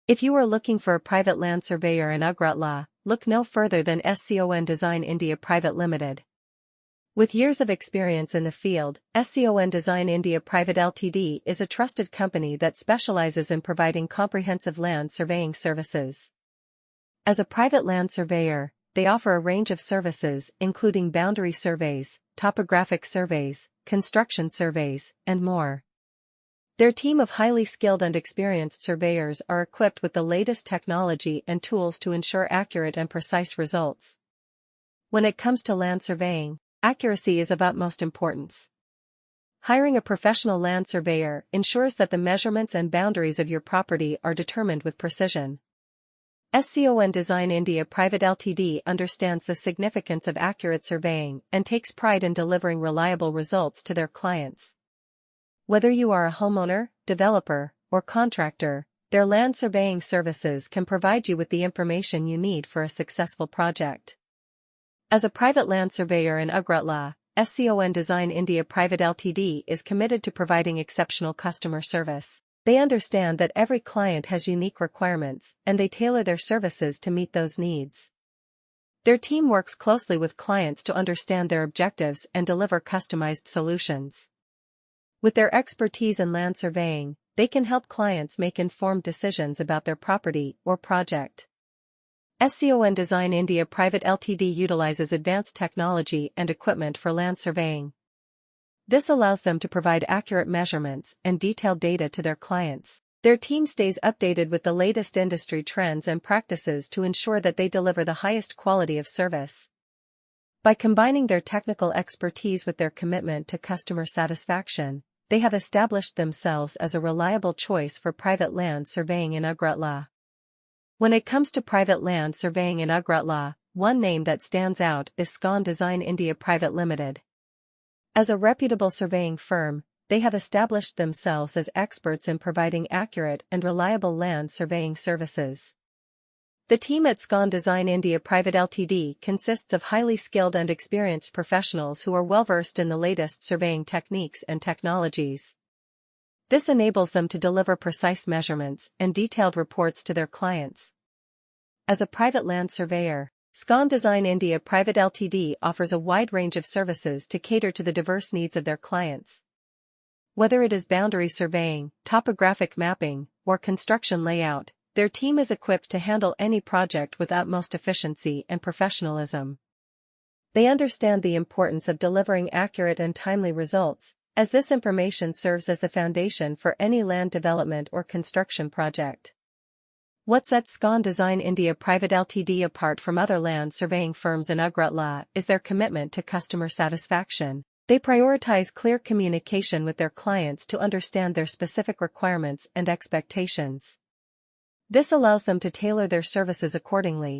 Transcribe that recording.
If you are looking for a private land surveyor in Agartala, look no further than SCON Design India Private Limited. With years of experience in the field, SCON Design India Private Ltd is a trusted company that specializes in providing comprehensive land surveying services. As a private land surveyor, they offer a range of services including boundary surveys, topographic surveys, construction surveys, and more. Their team of highly skilled and experienced surveyors are equipped with the latest technology and tools to ensure accurate and precise results. When it comes to land surveying, accuracy is of utmost importance. Hiring a professional land surveyor ensures that the measurements and boundaries of your property are determined with precision. SCON Design India Private Ltd understands the significance of accurate surveying and takes pride in delivering reliable results to their clients. Whether you are a homeowner, developer, or contractor, their land surveying services can provide you with the information you need for a successful project. As a private land surveyor in Agartala, SCON Design India Private Ltd is committed to providing exceptional customer service. They understand that every client has unique requirements, and they tailor their services to meet those needs. Their team works closely with clients to understand their objectives and deliver customized solutions. With their expertise in land surveying, they can help clients make informed decisions about their property or project. SCON Design India Private Ltd utilizes advanced technology and equipment for land surveying. This allows them to provide accurate measurements and detailed data to their clients. Their team stays updated with the latest industry trends and practices to ensure that they deliver the highest quality of service. By combining their technical expertise with their commitment to customer satisfaction, they have established themselves as a reliable choice for private land surveying in Agartala. When it comes to private land surveying in Agartala, one name that stands out is SCON Design India Private Limited. As a reputable surveying firm, they have established themselves as experts in providing accurate and reliable land surveying services. The team at SCON Design India Private Ltd consists of highly skilled and experienced professionals who are well-versed in the latest surveying techniques and technologies. This enables them to deliver precise measurements and detailed reports to their clients. As a private land surveyor, SCON Design India Private Ltd offers a wide range of services to cater to the diverse needs of their clients. Whether it is boundary surveying, topographic mapping, or construction layout, their team is equipped to handle any project with utmost efficiency and professionalism. They understand the importance of delivering accurate and timely results, as this information serves as the foundation for any land development or construction project. What sets SCON Design India Private Ltd apart from other land surveying firms in Agartala is their commitment to customer satisfaction. They prioritize clear communication with their clients to understand their specific requirements and expectations. This allows them to tailor their services accordingly,